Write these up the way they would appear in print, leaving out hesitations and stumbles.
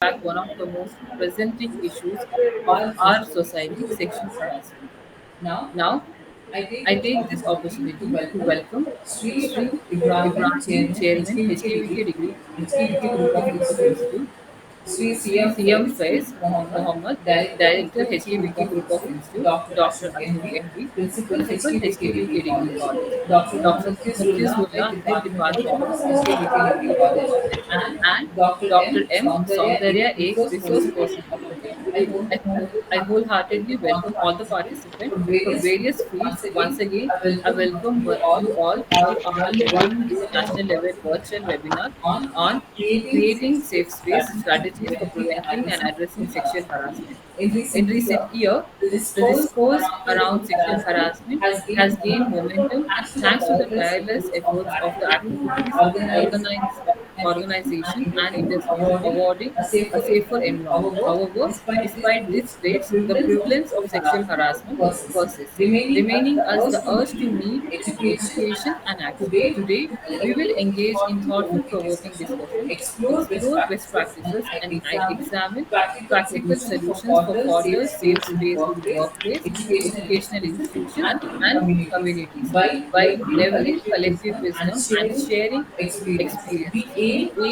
back one of the most presenting issues of our society, sexual harassment. Now, I take this opportunity to welcome Sri Ibrahim, Chairman, HKBK degree of Institute, Sri CM Faiz Mohammed, Director, HKBK Group of Institute, Dr. Atul MD, Principal, HKBK Degree College, Dr. Muftisullah, Head Department of HKBK Degree College, and Dr. M. Saundarya A. Resource Person Faculty. I wholeheartedly welcome all the participants from various fields. Once again, I welcome you all to our one national level virtual webinar on creating safe space strategies for preventing and addressing sexual harassment. In recent year, the discourse around sexual harassment has gained momentum thanks to the tireless efforts of the activities, organization and industries awarding a safer environment. However, despite these traits, the prevalence of sexual harassment persists, remaining us the urge to need education and action. Today, we will engage in thoughtful, provoking discussion, explore best practices, and examine practical solutions for further safe space in workplace, educational institutions, and communities. By leveraging collective wisdom and sharing experiences, we aim to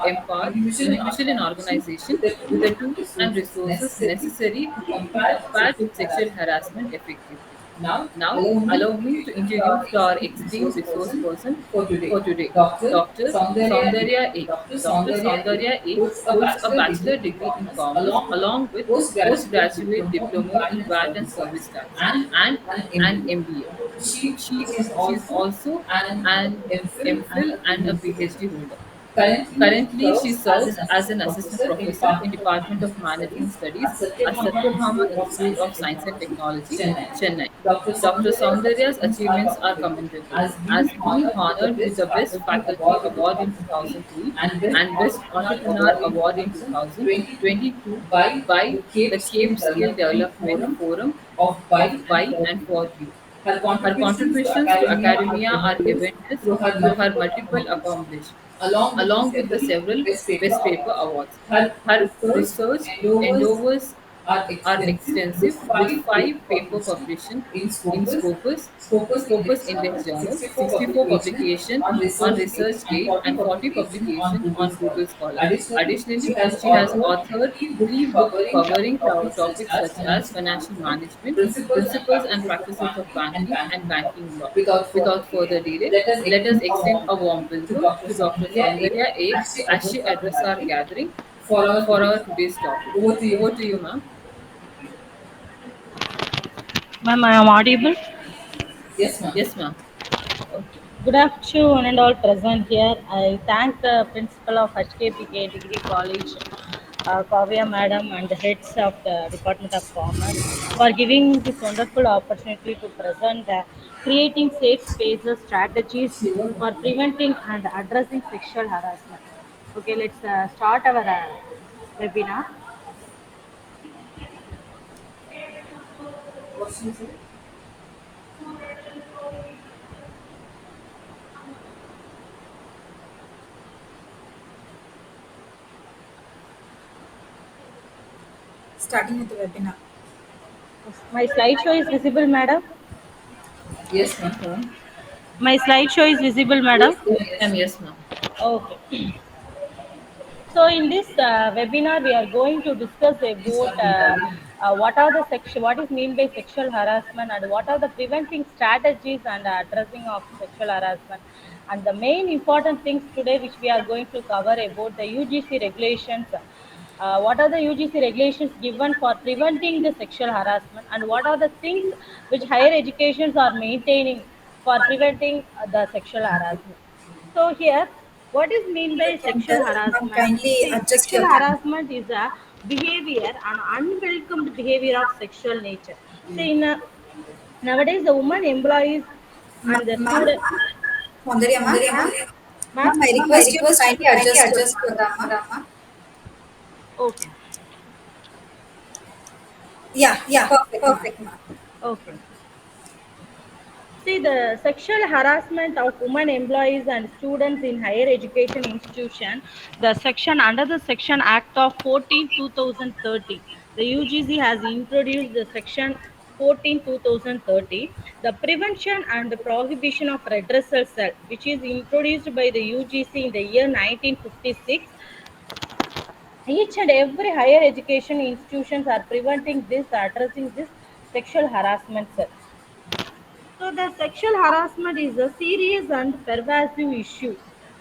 empower individual and organization with the tools and resources necessary to combat sexual harassment effectively. Now, allow me to introduce to our esteemed resource person for today, Dr. Saundarya A. Dr. Saundarya A. holds a bachelor degree in commerce along with postgraduate diploma in VAT and service tax and an MBA. She is also an MPhil and a PhD holder. Currently, she serves as an assistant professor in Department of Management Studies at Satyabhama Institute of Science and Technology, Chennai. Dr. Soundarya's achievements are commendable, as being honored with the Best Faculty Award in 2003 and Best Entrepreneur Award in 2022 by the Cape Skill Development Forum of By and for You. Her contributions to academia are evident through her multiple accomplishments, along with the several Best Paper awards. Her research endeavors are extensive, with 5 paper publications in Scopus Index Journal, 64 publications on ResearchGate, and 40 publications on Google Scholar. Additionally, she has authored 3 books covering topics such as financial management, principles and practices of banking, and banking law. Without further delay, let us extend a warm welcome to Dr. Soundarya A. as she addresses our gathering for our today's topic. Over to you, ma'am. Ma'am, I am audible. Yes, ma'am. Okay. Good afternoon and all present here. I thank the principal of HKBK Degree College, Kavya Madam, and the heads of the Department of Commerce for giving this wonderful opportunity to present creating safe spaces strategies for preventing and addressing sexual harassment. Okay, let's start our webinar. Starting with the webinar. My slideshow is visible, madam. Yes, ma'am. My slideshow is visible, madam. Yes, ma'am. Okay. So in this webinar, we are going to discuss about what is mean by sexual harassment and what are the preventing strategies and addressing of sexual harassment. And the main important things today, which we are going to cover about the UGC regulations. What are the UGC regulations given for preventing the sexual harassment, and what are the things which higher educations are maintaining for preventing the sexual harassment. So here, what is mean by sexual Ma'am, harassment? kindly See, adjust sexual your camera. harassment is a behavior, an unwelcomed behavior of sexual nature. See, nowadays the women employees and the Ma'am, student, Soundarya ma'am. ma'am. Ma'am, I request you to kindly adjust your camera, ma'am. Okay, Yeah, perfect, ma'am. okay. See, the sexual harassment of women employees and students in higher education institution, the section under the Section Act of 14 2013, the UGC has introduced the Section 14 2013, the Prevention and the Prohibition of Redressal Cell, which is introduced by the UGC in the year 1956. Each and every higher education institutions are preventing this, addressing this sexual harassment cell. So the sexual harassment is a serious and pervasive issue.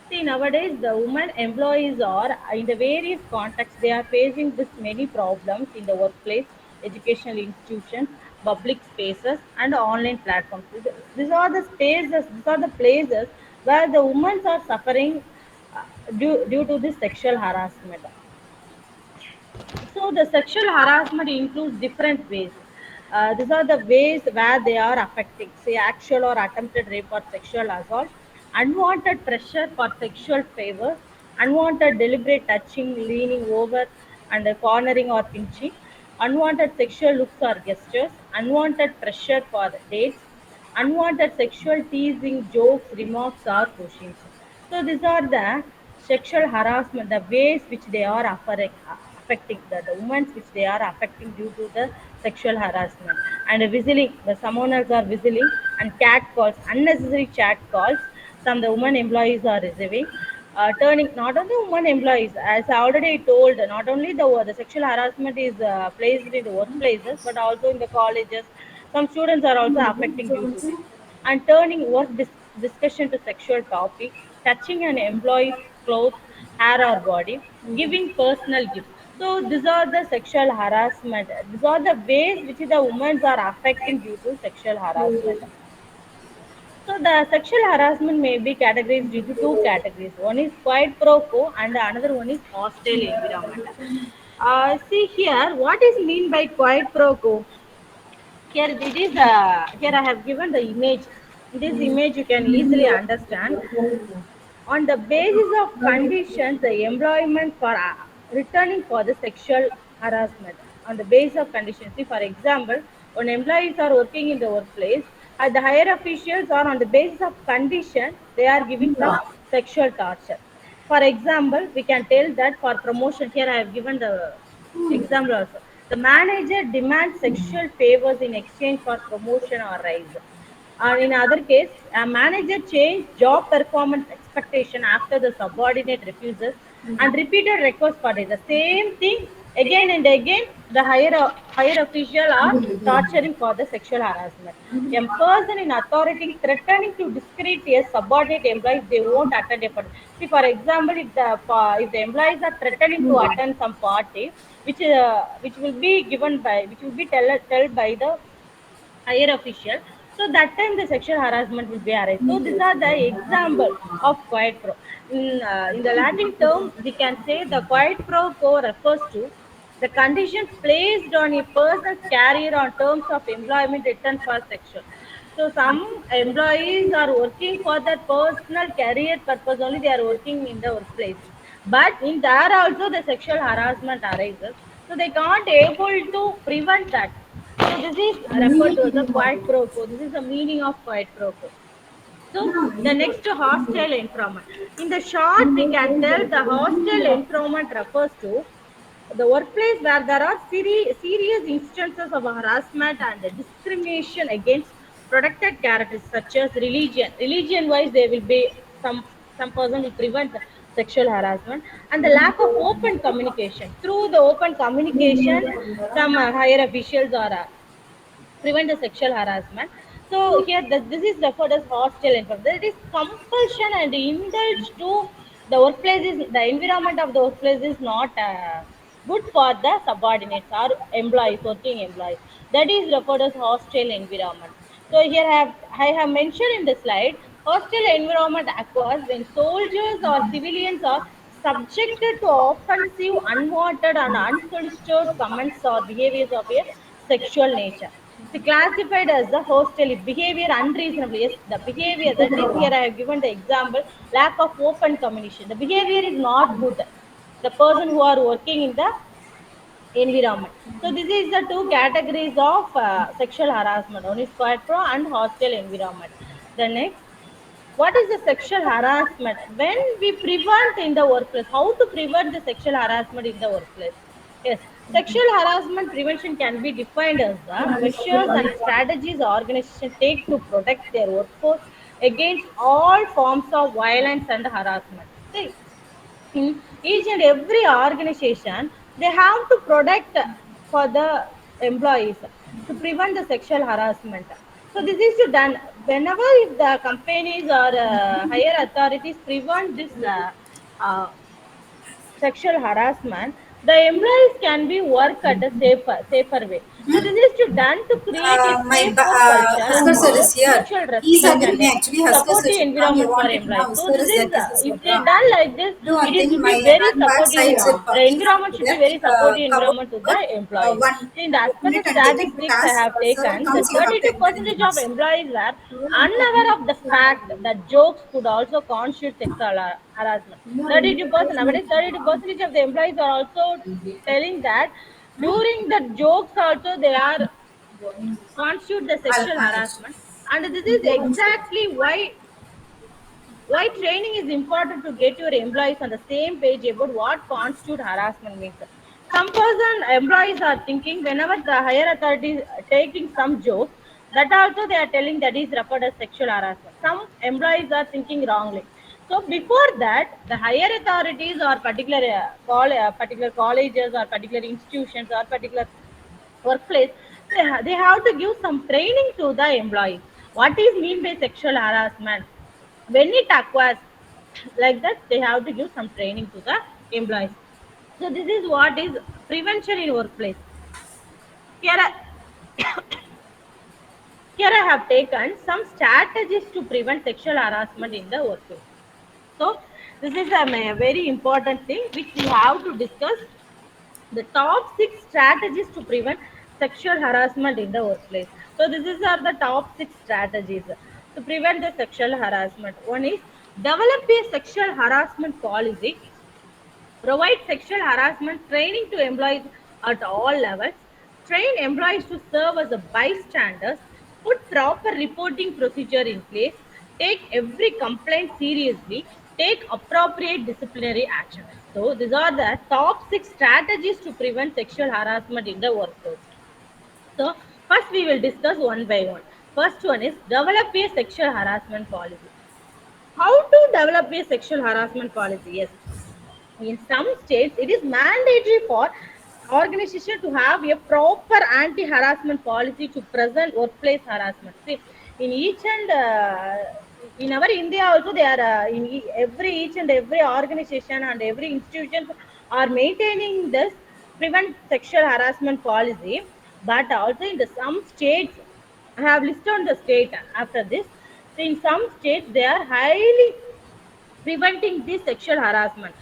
See, nowadays the women employees are in the various contexts they are facing this many problems in the workplace, educational institutions, public spaces, and online platforms. These are the spaces, these are the places where the women are suffering due to this sexual harassment. So the sexual harassment includes different ways. These are the ways where they are affecting, say, actual or attempted rape or sexual assault, unwanted pressure for sexual favors, unwanted deliberate touching, leaning over, and cornering or pinching, unwanted sexual looks or gestures, unwanted pressure for dates, unwanted sexual teasing, jokes, remarks, or questions. So these are the sexual harassment, the ways which they are affecting the women which they are affecting due to the sexual harassment. And whistling, the someone else are whistling, and cat calls, unnecessary chat calls. Some the women employees are receiving. Turning not only women employees, as I already told, not only the sexual harassment is placed in the workplaces, but also in the colleges. Some students are also affecting due to this. And turning work discussion to sexual topic, touching an employee's clothes, hair or body, giving personal gifts. So these are the sexual harassment. These are the ways which the women are affecting due to sexual harassment. So the sexual harassment may be categorized into two categories. One is quid pro quo and another one is hostile environment. See here, what is mean by quid pro quo? Here it is. Here I have given the image. In this image, you can easily understand. On the basis of conditions, the employment for returning for the sexual harassment. On the basis of conditions, see, for example, when employees are working in the workplace, the higher officials are on the basis of condition they are giving some sexual torture. For example, we can tell that for promotion, here I have given the example also. The manager demands sexual favors in exchange for promotion or rise. And in other case, a manager changed job performance expectation after the subordinate refuses and repeated requests for it. The same thing again and again, the higher official are torturing for the sexual harassment. A person in authority threatening to discredit a subordinate employee if they won't attend a party. See, for example, if the employees are threatening to attend some party, which will be given by which will be tell by the higher official, so that time the sexual harassment will be arise. So these are the example of quid pro. In the Latin term we can say the quid pro quo refers to the conditions placed on a person's career on terms of employment written for sexual. So some employees are working for their personal career purpose only, they are working in the workplace, but in there also the sexual harassment arises, so they can't able to prevent that. So this is referred to as a quid pro quo. This is the meaning of quid pro quo. So the next hostile environment. In the short, we can tell the hostile environment refers to the workplace where there are serious instances of harassment and discrimination against protected characters such as religion. Religion wise, there will be some person will prevent sexual harassment, and the lack of open communication. Through the open communication, some higher officials are prevent the sexual harassment. So here this is referred as hostile environment. That is compulsion and indulge to the workplace is the environment of the workplace is not good for the subordinates or employees, working employees. That is referred as hostile environment. So here I have mentioned in the slide, hostile environment occurs when soldiers or civilians are subjected to offensive, unwanted, and unsolicited comments or behaviors of a sexual nature. It's classified as the hostile behavior unreasonable. Yes, the behavior that is here I have given the example, lack of open communication. The behavior is not good. The person who are working in the environment. So this is the two categories of sexual harassment. One is quad-pro and hostile environment. The next, what is the sexual harassment? When we prevent in the workplace, how to prevent the sexual harassment in the workplace? Yes, sexual harassment prevention can be defined as the measures and strategies organizations take to protect their workforce against all forms of violence and harassment. See, in each and every organization they have to protect for the employees to prevent the sexual harassment. So this is to done whenever if the companies or higher authorities prevent this uh, sexual harassment, the employees can be work at a safer way. So this is to done to create a safe work culture Husker and sir promote is here. mutual He's respect agreeing and me a actually. Husker sir supportive should come. You environment for want it now. employees. So Husker this is there. is This is if what they done like this, do one it is thing. to My be very hand back supportive. side zip. The Please environment should be let very supportive cover environment to the employees. one In the, as per the minute and take it. But statistics I as have sir taken, the comes, you have to 32 enter in the percentage of bus. employees were unaware of the fact that jokes could also constitute sexual harassment. 32%, nowadays 32% of the employees are also telling that during the jokes also they are constitute the I'll sexual manage. harassment. And this is exactly why training is important to get your employees on the same page about what constitute harassment means. Some person employees are thinking whenever the higher authorities are taking some jokes, that also they are telling that is referred as sexual harassment. Some employees are thinking wrongly. So before that, the higher authorities or particular colleges or particular institutions or particular workplace, they have to give some training to the employees. What is mean by sexual harassment? When it occurs like that, they have to give some training to the employees. So this is what is prevention in workplace. Here, here I have taken some strategies to prevent sexual harassment in the workplace. So this is a very important thing which we have to discuss. The top 6 strategies to prevent sexual harassment in the workplace. So these are the top 6 strategies to prevent the sexual harassment. One is develop a sexual harassment policy. Provide sexual harassment training to employees at all levels. Train employees to serve as a bystanders. Put proper reporting procedure in place. Take every complaint seriously. Take appropriate disciplinary action. So these are the top 6 strategies to prevent sexual harassment in the workplace. So first we will discuss one by one. First one is develop a sexual harassment policy. How to develop a sexual harassment policy? Yes, in some states it is mandatory for organization to have a proper anti-harassment policy to prevent workplace harassment. See, in each and in our India also they are every each and every organization and every institution are maintaining this prevent sexual harassment policy. But also in the some states, I have listed on the state after this. So in some states they are highly preventing this sexual harassment.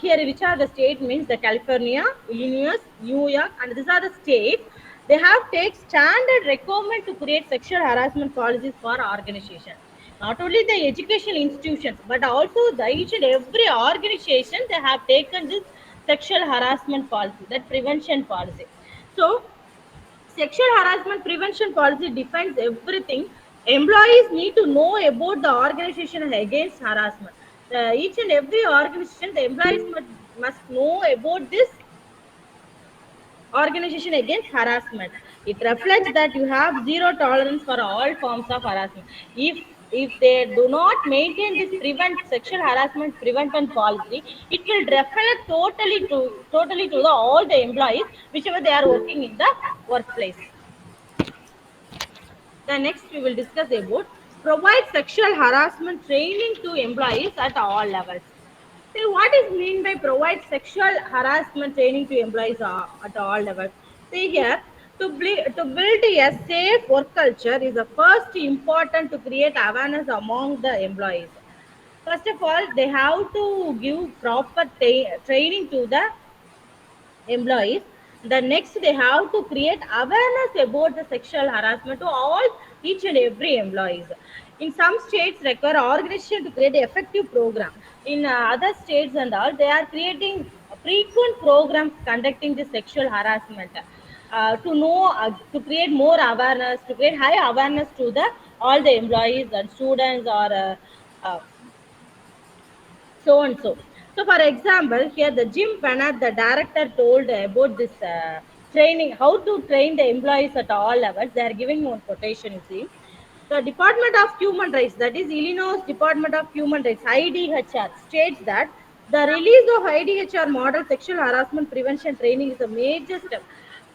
Here, which are the state means the California, Illinois, New York, and these are the states. They have take standard requirement to create sexual harassment policies for organization. Not only the educational institutions, but also the each and every organization they have taken this sexual harassment policy, that prevention policy. So sexual harassment prevention policy defines everything. Employees need to know about the organization against harassment. Each and every organization, the employees must know about this organization against harassment. It reflects that you have zero tolerance for all forms of harassment. If they do not maintain this prevent sexual harassment prevention policy, it will reflect totally to the all the employees whichever they are working in the workplace. The next we will discuss about provide sexual harassment training to employees at all levels. See, what is mean by provide sexual harassment training to employees at all levels? See here, to build a safe work culture is the first important to create awareness among the employees. First of all, they have to give proper training to the employees. The next, they have to create awareness about the sexual harassment to all each and every employees. In some states require organization to create an effective program. In other states and all, they are creating frequent programs conducting the sexual harassment, to know, to create more awareness, to create high awareness to the all the employees and students, or uh, so and so. So, for example, here the Jim Bennett, the director, told about this training, how to train the employees at all levels. They are giving one quotation, you see. The Department of Human Rights, that is Illinois Department of Human Rights, IDHR, states that the release of IDHR model sexual harassment prevention training is a major step.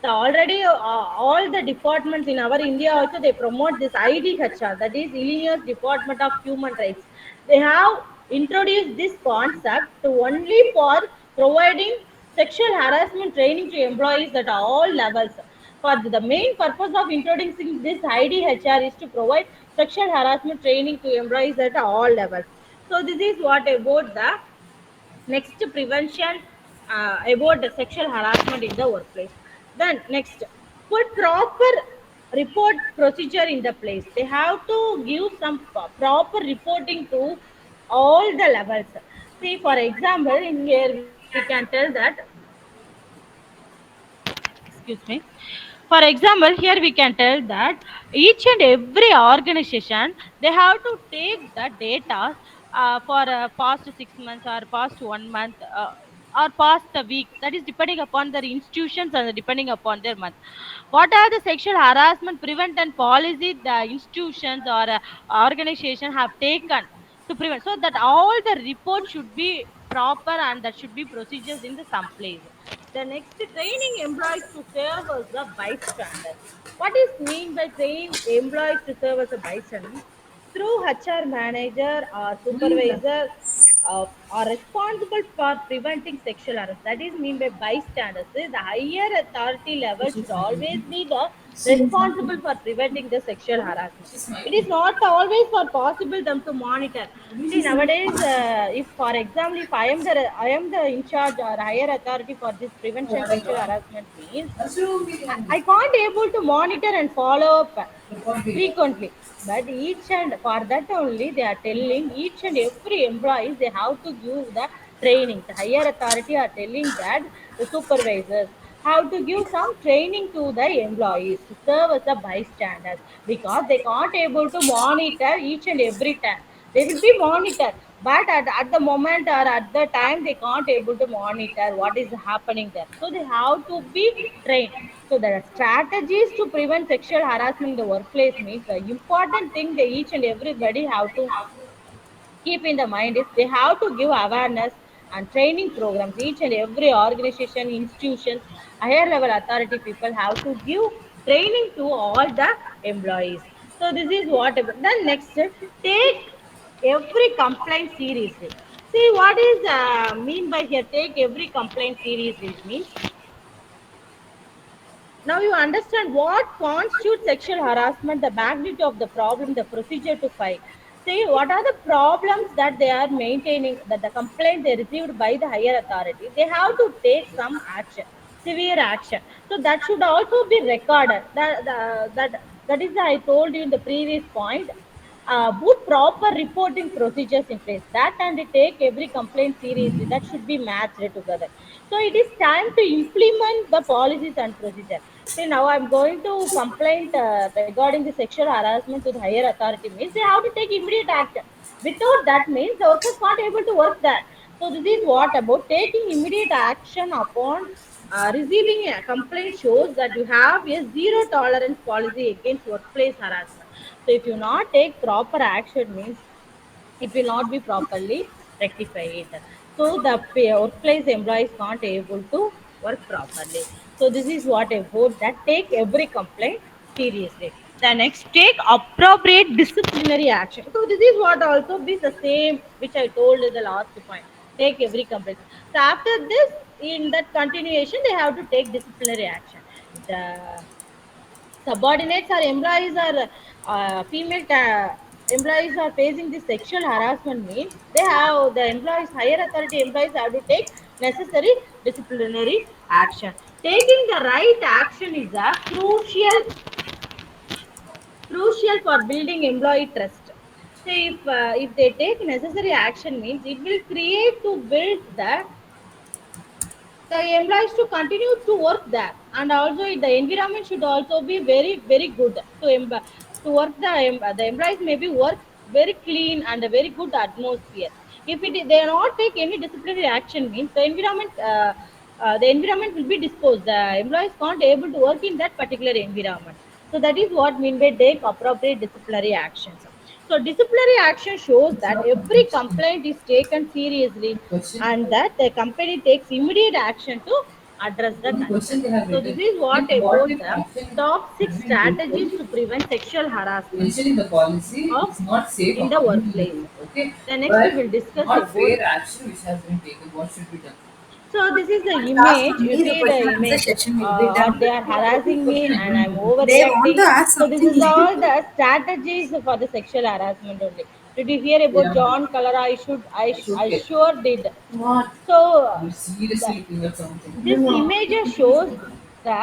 The already all the departments in our India also they promote this IDHR, that is Illinois Department of Human Rights. They have introduced this concept to only for providing sexual harassment training to employees at all levels. For the main purpose of introducing this IDHR is to provide sexual harassment training to employees at all levels. So this is what about the next prevention, about the sexual harassment in the workplace. Then next, put proper report procedure in the place. They have to give some proper reporting to all the levels. See, for example, in here we can tell that, excuse me, for example, here we can tell that each and every organization, they have to take the data for past 6 months or past 1 month, or past a week, that is depending upon their institutions and depending upon their month. What are the sexual harassment prevent and policy the institutions or organization have taken to prevent, so that all the reports should be proper and that should be procedures in the some place. The next, training employees to serve as the bystander. What is mean by train employees to serve as a bystander? Means through HR manager or supervisor are responsible for preventing sexual harassment. That is mean by bystanders. The higher authority level should always be the responsible for preventing the sexual harassment. It is not always for possible them to monitor. See, nowadays, if for example, if I am the in charge or higher authority for this prevention sexual harassment means, I can't able to monitor and follow up frequently. But each and for that only they are telling each and every employees they have to give the training. The higher authority are telling that the supervisors have to give some training to the employees to serve as a bystanders, because they can't able to monitor each and every time. They will be monitored, but at the moment or at the time they can't able to monitor what is happening there. So they have to be trained. So there are strategies to prevent sexual harassment in the workplace means the important thing they each and everybody have to keep in the mind is they have to give awareness and training programs. Each and every organization, institutions, higher level authority people have to give training to all the employees. So this is what then next, take every complaint seriously. See, what is mean by here, take every complaint seriously means, now you understand what constitutes sexual harassment, the magnitude of the problem, the procedure to fight. See, what are the problems that they are maintaining, that the complaint they received by the higher authority, they have to take some action, severe action. So that should also be recorded. That is, I told you in the previous point, put proper reporting procedures in place, that and they take every complaint seriously, that should be matched together. So it is time to implement the policies and procedure. See, now I'm going to complaint regarding the sexual harassment to the higher authority means they have to take immediate action. Without that means the workers not able to work there. So this is what about taking immediate action upon receiving a complaint shows that you have a zero tolerance policy against workplace harassment. So if you not take proper action means it will not be properly rectified. So the workplace employees can't able to work properly. So this is what about that. Take every complaint seriously. The next, take appropriate disciplinary action. So this is what also be the same which I told in the last point. Take every complaint. So after this, in that continuation, they have to take disciplinary action. If the subordinates or employees are female employees are facing this sexual harassment means they have the employees, higher authority employees have to take necessary disciplinary action. Taking the right action is a crucial for building employee trust. So if they take necessary action means it will create to build the the employees to continue to work there, and also the environment should also be very very good to work. The employees may be work very clean and a very good atmosphere. If they are not take any disciplinary action, means the environment will be disposed. The employees can't able to work in that particular environment. So that is what mean by take appropriate disciplinary actions. So disciplinary action shows that every complaint is taken seriously and that the company takes immediate action to address the One concern. question they have So this written, is what like what about if the action top has six been strategies taken, to prevent sexual harassment mentioning the policy of is not safe in the according to workplace. you, okay, The next we but will discuss not about. fair action which has been taken, what should be done? So this is the Last image. You only the see the question and answer image, section will be or done. they are harassing me Question and I'm agreement. They want to overreacting. ask So this something. is all the strategies for the sexual harassment only. Did you hear about Yeah, John Color? it's I okay. sure did. What? So You're the, seriously looking at something. this image shows the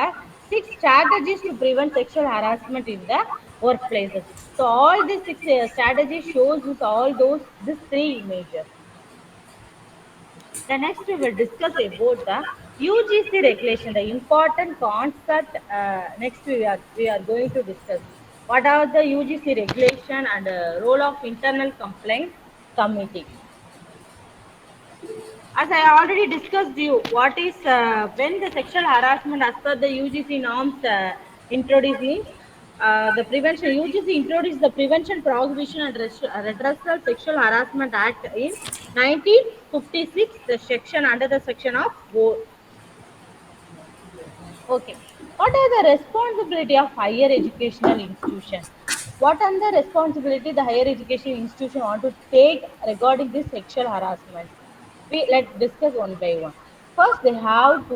six strategies to prevent sexual harassment in the workplaces. So all these six strategies shows us all those these three images. The next we will discuss about the UGC regulation, the important concept. Next we are going to discuss what are the UGC regulation and role of internal complaint committee. As I already discussed you, what is when the sexual harassment as per the UGC norms introduced means the prevention. UGC introduced the Prevention, Prohibition and Redressal Sexual Harassment Act in 1956. The section under the section of Okay. What are the responsibility of higher educational institution? What are the responsibility the higher education institution want to take regarding this sexual harassment? Let's discuss one by one. First, they have to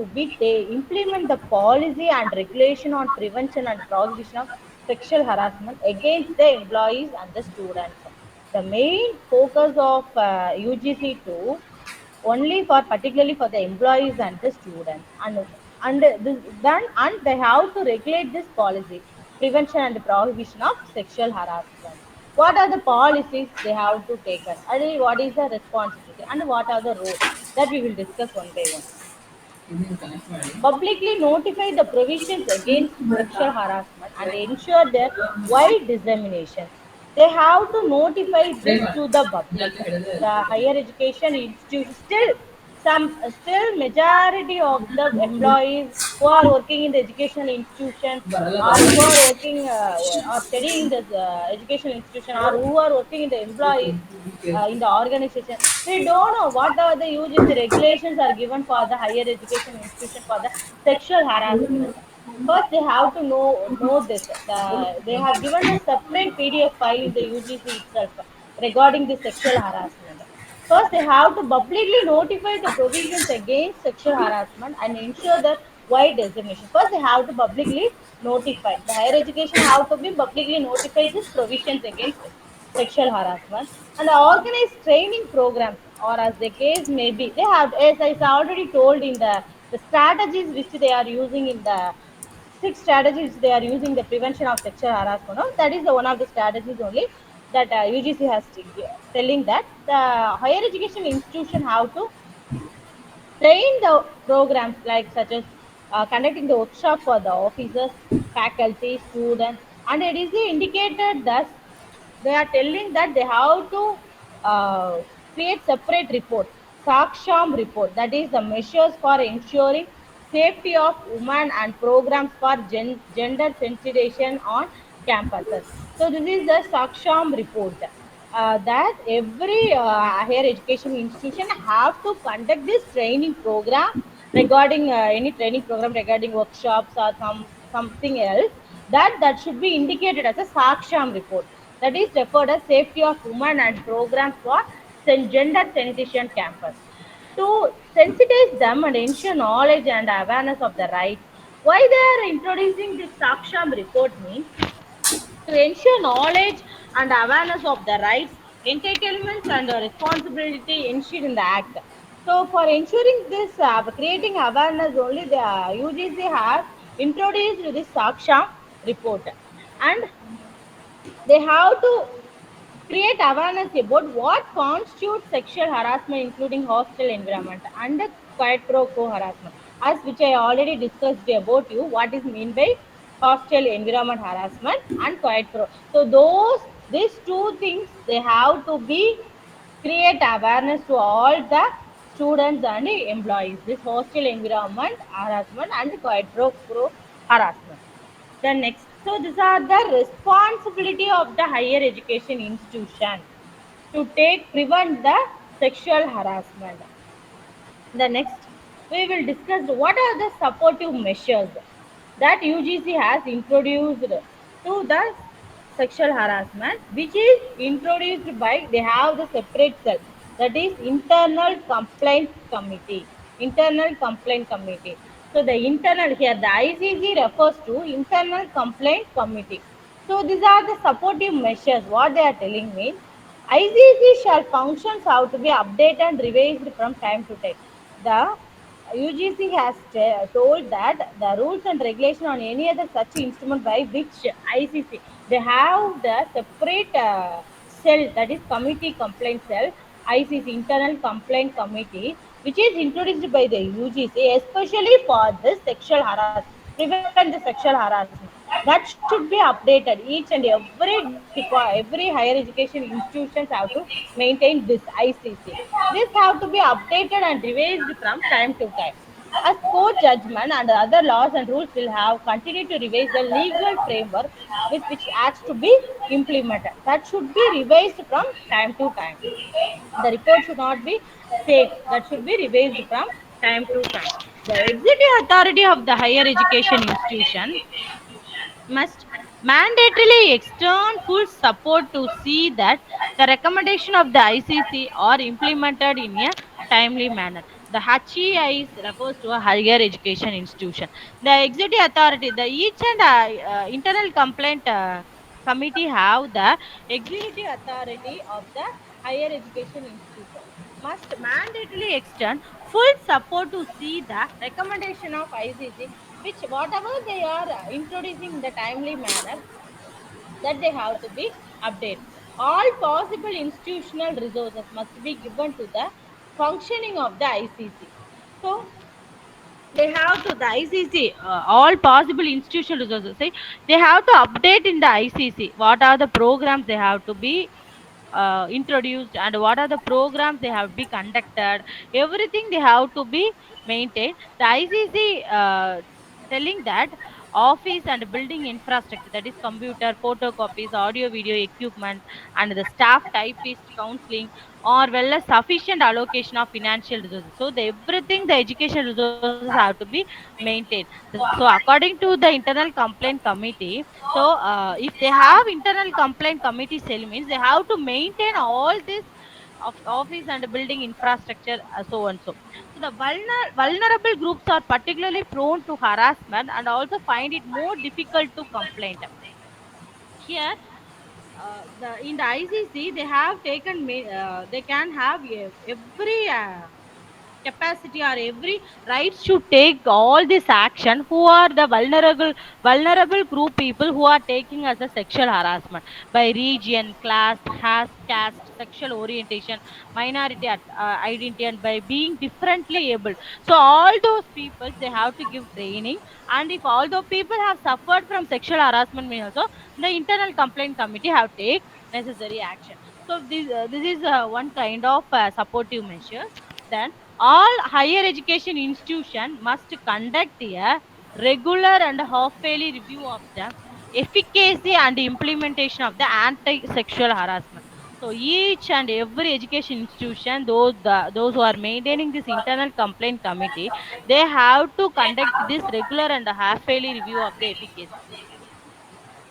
implement the policy and regulation on prevention and prohibition of sexual harassment against the employees and the students. The main focus of UGC too only for particularly for the employees and the students, and they have to regulate this policy prevention and prohibition of sexual harassment. What are the policies they have to take, and what is the responsibility and what are the role, that we will discuss one by one. Even connect ಮಾಡಿ. Publicly notify the provisions against sexual harassment and ensure their wide dissemination. They have to notify Try this ಮಾಡಿ. to the ಇಲ್ಲ public. ಅಂತ ಹೇಳಿದ್ರೆ The higher education institutions still majority of the employees who are working in the educational institution ಬರಲ್ಲ or ಬರಲ್ಲ. who are working or studying the educational institution or who are working in the employees in the organization. We don't know what are the UGC regulations are given for the higher education institution for the sexual harassment. First, they have to know this. They have given a separate PDF file in the UGC itself regarding the sexual harassment. First, they have to publicly notify the provisions against sexual harassment and ensure their wide dissemination. First, they have to publicly notify. The higher education have to be publicly notify these provisions against sexual harassment and organize training programs, or as the case may be, they have, as I already told in the strategies which they are using in the six strategies they are using the prevention of sexual harassment. No? That is the one of the strategies only that UGC has telling that the higher education institution have to train the programs like such as conducting the workshop for the officers, faculty, students, and it is indicated that they are telling that they have to create separate report, Saksham report, that is the measures for ensuring safety of women and programs for gender sensitization on campuses. So this is the Saksham report. That every higher education institution have to conduct this training program regarding any training program regarding workshops or something else, that should be indicated as a Saksham report, that is referred as safety of women and programs for gender sanitation campus, to sensitize them and ensure knowledge and awareness of the rights. Why they are introducing this Saksham report means to ensure knowledge and awareness of the rights, entitlements, and responsibility enshrined in the Act. So, for ensuring this, creating awareness only, the UGC has introduced this Saksham report, and they have to create awareness about what constitutes sexual harassment, including hostile environment and quid pro quo harassment. as which I already discussed about you, what is mean by hostile environment harassment and quiet pro. So these two things they have to be create awareness to all the students and employees. This hostile environment harassment and quiet pro harassment. The next, so these are the responsibility of the higher education institution to take prevent the sexual harassment. The next, we will discuss what are the supportive measures that UGC has introduced to the sexual harassment, which is introduced by they have the separate cell, that is internal complaint committee. Internal complaint committee. So the internal here the ICC refers to internal complaint committee. So these are the supportive measures. What they are telling me, ICC shall functions have to be updated and revised from time to time. The UGC has told that the rules and regulation on any other such instrument by which ICC they have the separate cell, that is committee complaint cell, ICC internal complaint committee, which is introduced by the UGC especially for the sexual harassment, prevent the sexual harassment. That should be updated. Each and every higher education institutions have to maintain this ICC. This have to be updated and revised from time to time. As court judgment and other laws and rules will have continued to revise the legal framework with which acts to be implemented. That should be revised from time to time. The report should not be same. That should be revised from time to time. The executive authority of the higher education institution must mandatorily extend full support to see that the recommendation of the ICC are implemented in a timely manner. The HEI refers to a higher education institution. The executive authority, the each and internal complaint committee have the executive authority of the higher education institution must mandatorily extend full support to see the recommendation of ICC, which whatever they are introducing in the timely manner, that they have to be updated. All possible institutional resources must be given to the functioning of the ICC. So they have to the ICC all possible institutional resources. Say they have to update in the ICC what are the programs they have to be introduced and what are the programs they have to be conducted. Everything they have to be maintained. The ICC telling that office and building infrastructure, that is computer photocopies, audio video equipment, and the staff typist counseling, or well as sufficient allocation of financial resources. So the everything the education resources have to be maintained. So according to the internal complaint committee, so if they have internal complaint committee cell means they have to maintain all this of office and building infrastructure, so and so. So the vulnerable groups are particularly prone to harassment and also find it more difficult to complain. Here, the in the ICC they have taken they can have every capacity or every rights to take all this action who are the vulnerable group people who are taking as a sexual harassment by region, class, caste, sexual orientation, minority identity, and by being differently able. So all those people they have to give training, and if all those people have suffered from sexual harassment means also the internal complaint committee have take necessary action. So this is one kind of supportive measures. Then all higher education institution must conduct a regular and half-yearly review of the efficacy and implementation of the anti-sexual harassment. So each and every education institution, those who are maintaining this internal complaint committee, they have to conduct this regular and half-yearly review of the efficacy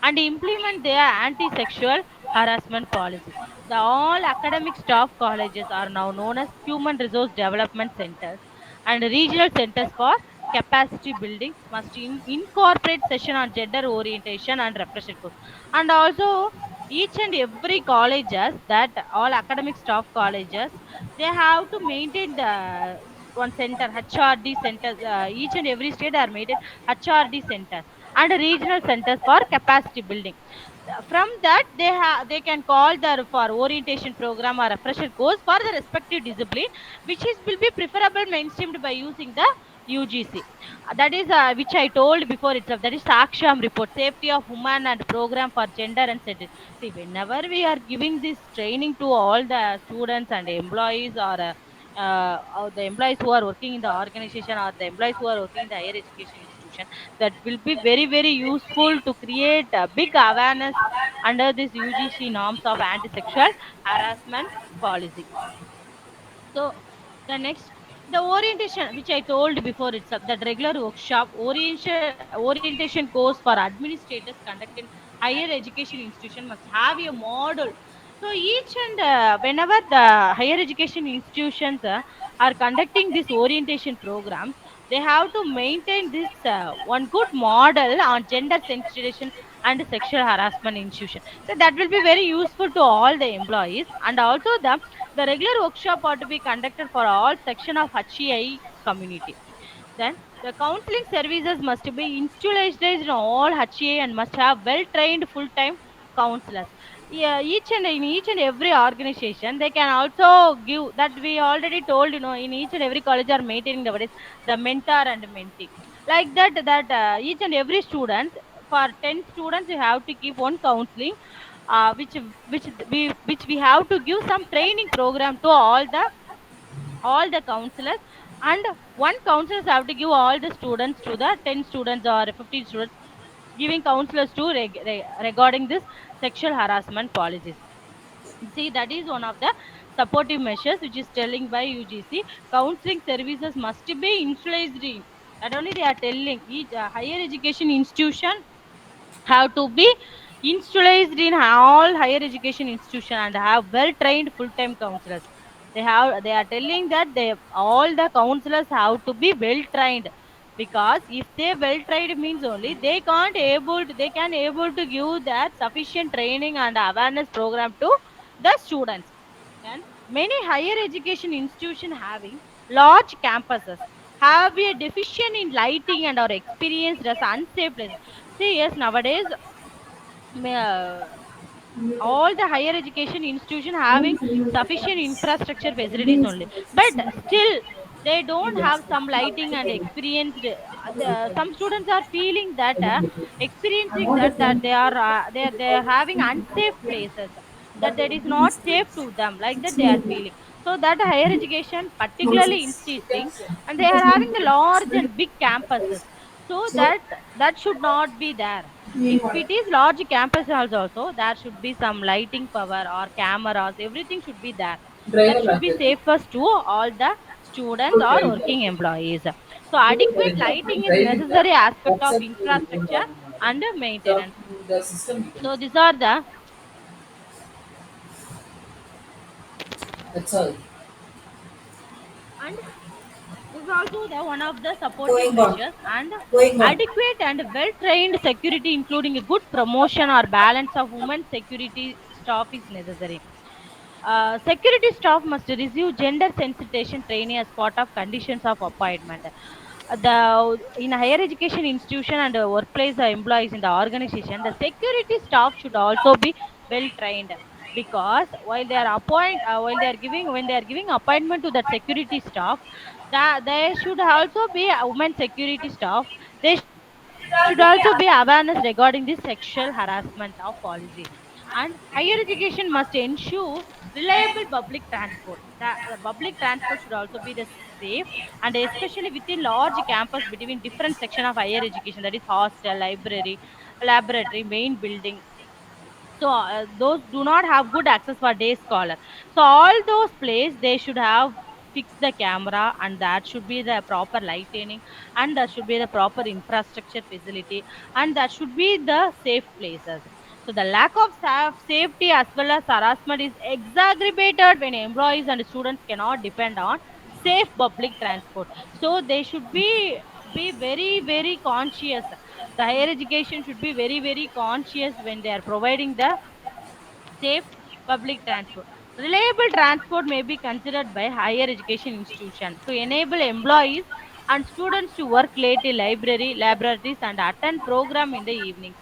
and implement their anti-sexual harassment policy. The all academic staff colleges are now known as human resource development centers, and regional centers for capacity building must incorporate session on gender orientation and repression course. And also each and every colleges, that all academic staff colleges, they have to maintain the one center, HRD centers. Each and every state are made HRD centers and regional centers for capacity building. From that they can call the for orientation program or refresher course for the respective discipline, which is will be preferable mainstreamed by using the UGC. That is which I told before itself. That is Saksham report, safety of women and program for gender and set. See, whenever we are giving this training to all the students and employees, or the employees who are working in the organization, or the employees who are working in the higher education institution, that will be very very useful to create a big awareness under this UGC norms of anti-sexual harassment policy. So the next, the orientation, which I told before itself, that regular workshop orientation course for administrators conducted in higher education institution must have a model. So each and whenever the higher education institutions are conducting this orientation programs, they have to maintain this one good model on gender sensitization and sexual harassment institution. So that will be very useful to all the employees. And also the regular workshop ought to be conducted for all section of HEI community. Then the counseling services must be institutionalized in all HEI and must have well-trained full-time counselors. Yeah, in each and every organization, they can also give that we already told, in each and every college are maintaining the what is the mentor and mentee. Like that each and every student, for 10 students, you have to keep one counseling, which we have to give some training program to all the counselors, and one counselors have to give all the students to the 10 students or 15 students, giving counselors to regarding this sexual harassment policies. See, that is one of the supportive measures which is telling by UGC. Counseling services must be institutionalized in, not only they are telling each higher education institution have to be institutionalized in all higher education institution and have well trained full time counselors. They are telling that they all the counselors have to be well trained, because if they well trained means only they can able to give that sufficient training and awareness program to the students. And many higher education institutions having large campuses have a deficient in lighting and are experienced as unsafe places. See, yes, nowadays uh, all the higher education institution having sufficient infrastructure facilities only, but still they don't have some lighting and experienced. Some students are feeling that experiencing that they are having unsafe places, that is not safe to them, like that they are feeling. So that higher education particularly insisting, and they are having the large and big campuses, so that should not be there. If it is large campus halls also, there should be some lighting power or cameras, everything should be there. That should be safest to all the students or working employees. So adequate lighting is necessary aspect of infrastructure and maintenance. So these are the, and this is also the one of the supportive Going on. measures. And Going on. adequate and well trained security, including a good promotion or balance of women security staff, is necessary. Security staff must receive gender sensitization training as part of conditions of appointment. The in higher education institution and workplace employees in the organization, the security staff should also be well trained, because while they are giving when they are giving appointment to that security staff, that there should also be a women security staff. They should also be awareness regarding this sexual harassment of policy. And higher education must ensure reliable public transport. The public transport should also be the safe, and especially within large campus between different section of higher education, that is hostel, library, laboratory, main building. So those do not have good access for day scholar. So all those places they should have fix the camera, and that should be the proper lighting, and that should be the proper infrastructure facility, and that should be the safe places. So the lack of safety as well as harassment is exacerbated when employees and students cannot depend on safe public transport. So they should be very very conscious. The higher education should be very very conscious when they are providing the safe public transport. Reliable transport may be considered by higher education institution to enable employees and students to work late in library, laboratories, and attend program in the evenings.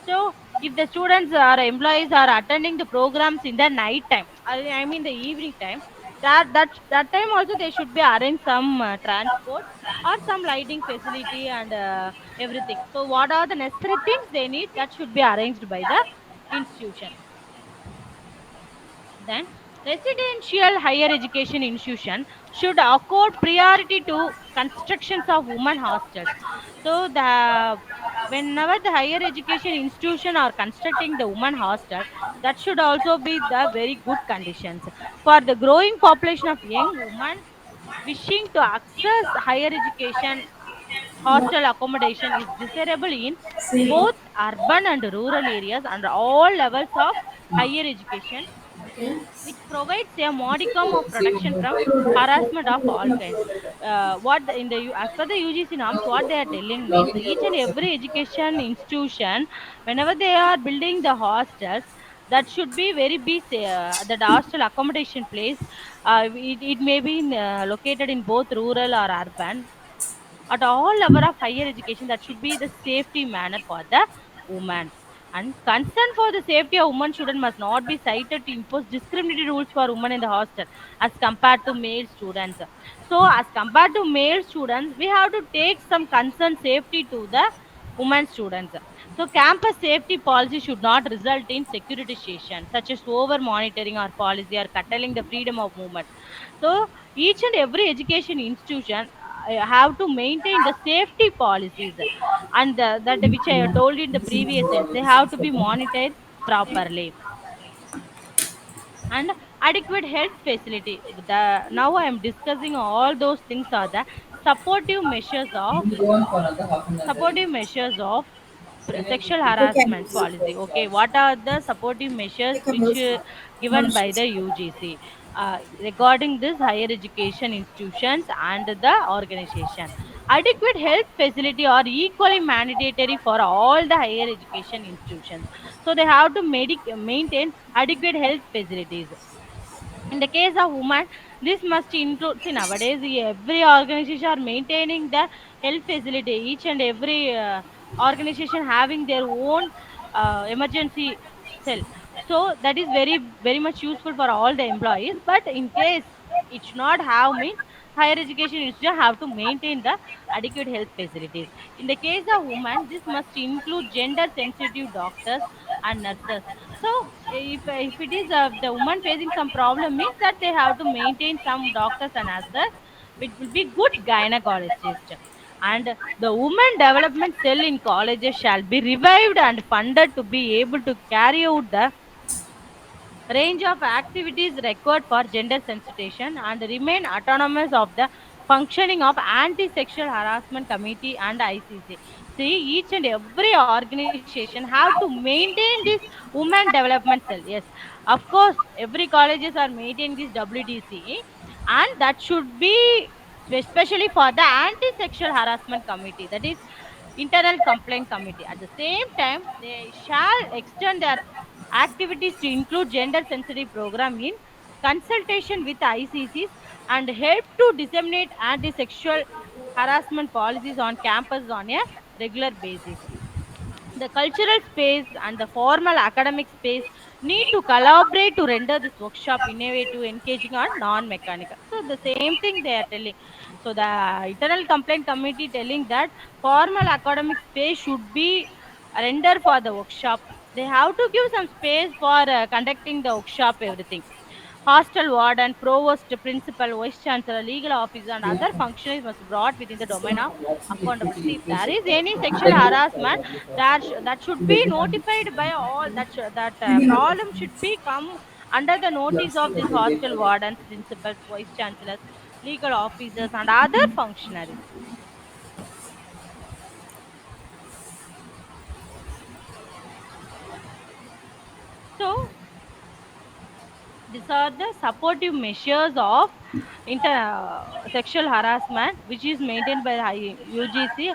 So, if the students or employees are attending the programs in the night time, I mean the evening time, That time also they should be arrange some transport or some lighting facility and everything. So what are the necessary things they need, that should be arranged by the institution. Then residential higher education institution should accord priority to constructions of women hostels. So the whenever the higher education institution are constructing the women hostel, that should also be the very good conditions for the growing population of young women wishing to access higher education. Hostel accommodation is desirable in both urban and rural areas and all levels of higher education, which provides a modicum of protection from harassment of all kinds. As per the UGC norms, what they are telling means each and every education institution, whenever they are building the hostels, that should be that hostel accommodation place. It may be located in both rural or urban, at all level of higher education, that should be the safety manner for the woman. And concern for the safety of women student must not be cited to impose discriminatory rules for women in the hostel as compared to male students. So as compared to male students, we have to take some concern safety to the women students. So campus safety policy should not result in securitization such as over monitoring or policy or curtailing the freedom of movement. So each and every education institution have to maintain the safety policies, and that which I have told you in the previous sense, they have to be monitored properly. And adequate health facility, now I am discussing all those things are the supportive measures of We'll go on for another half an hour, right? supportive measures of Anyway, sexual You can harassment proceed. policy. Okay, what are the supportive measures You can which proceed. No given by issues. the UGC regarding this higher education institutions and the organization? Adequate health facility are equally mandatory for all the higher education institutions, so they have to maintain adequate health facilities. In the case of women, this must include, see nowadays every organization are maintaining the health facility, each and every organization having their own emergency cell. So that is very much useful for all the employees, but in case it should not have means, higher education institution have to maintain the adequate health facilities. In the case of women, this must include gender sensitive doctors and nurses. So if it is the woman facing some problem means, that they have to maintain some doctors and nurses, it will be good gynecologist. And the women development cell in colleges shall be revived and funded to be able to carry out the range of activities required for gender sensitization and remain autonomous of the functioning of anti-sexual harassment committee and ICC. See, each and every organization have to maintain this women development cell. Yes, of course, every colleges are maintaining this WDC, and that should be especially for the anti-sexual harassment committee, that is internal complaint committee. At the same time, they shall extend their activities to include gender sensitive program in consultation with ICCs and help to disseminate anti-sexual harassment policies on campus on a regular basis. The cultural space and the formal academic space need to collaborate to render this workshop innovative, engaging, and non-mechanical. So the same thing they are telling. So the internal complaint committee telling that formal academic space should be rendered for the workshop. They have to give some space for conducting the workshop, everything. Hostel warden, provost, principal, vice chancellor, legal officer, and other functionaries must be brought within the domain of accountability. If there is any sexual harassment, that should be notified by all. That problem should be come under the notice of this hostel wardens, principals, vice chancellors, legal officers, and other functionaries. So these are the supportive measures of sexual harassment, which is maintained by the UGC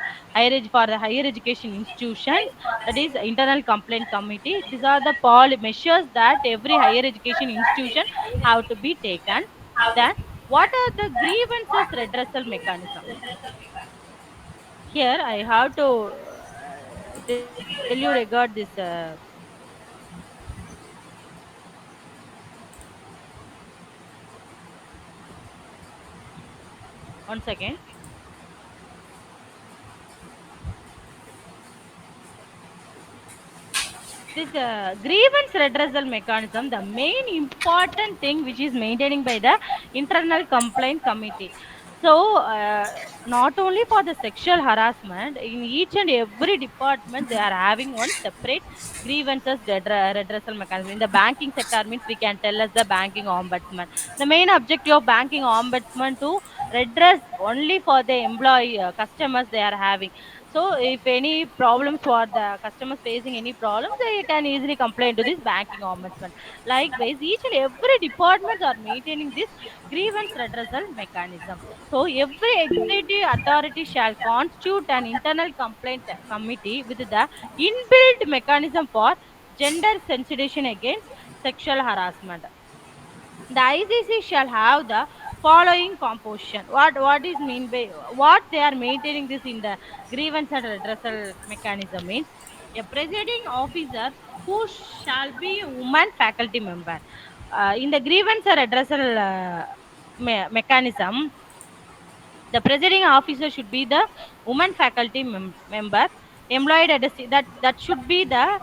for the higher education institutions, that is internal complaint committee. These are the measures that every higher education institution have to be taken. Then what are the grievances redressal mechanism? Here I have to tell you regard this One second. This grievance redressal mechanism, the main important thing which is maintaining by the internal complaint committee. So not only for the sexual harassment, in each and every department they are having one separate grievances redressal mechanism. In the banking sector means we can tell as the banking ombudsman. The main objective of banking ombudsman to redress only for the employee customers they are having. So if any problems for the customers facing any problems, they can easily complain to this banking ombudsman. Likewise, each and every departments are maintaining this grievance redressal mechanism. So every executive authority shall constitute an internal complaint committee with the inbuilt mechanism for gender sensitization against sexual harassment. The ICC shall have the following composition. What is mean by what they are maintaining this in the grievance and redressal mechanism means a presiding officer who shall be a woman faculty member. In the grievance and redressal mechanism, the presiding officer should be the woman faculty member employed at that should be the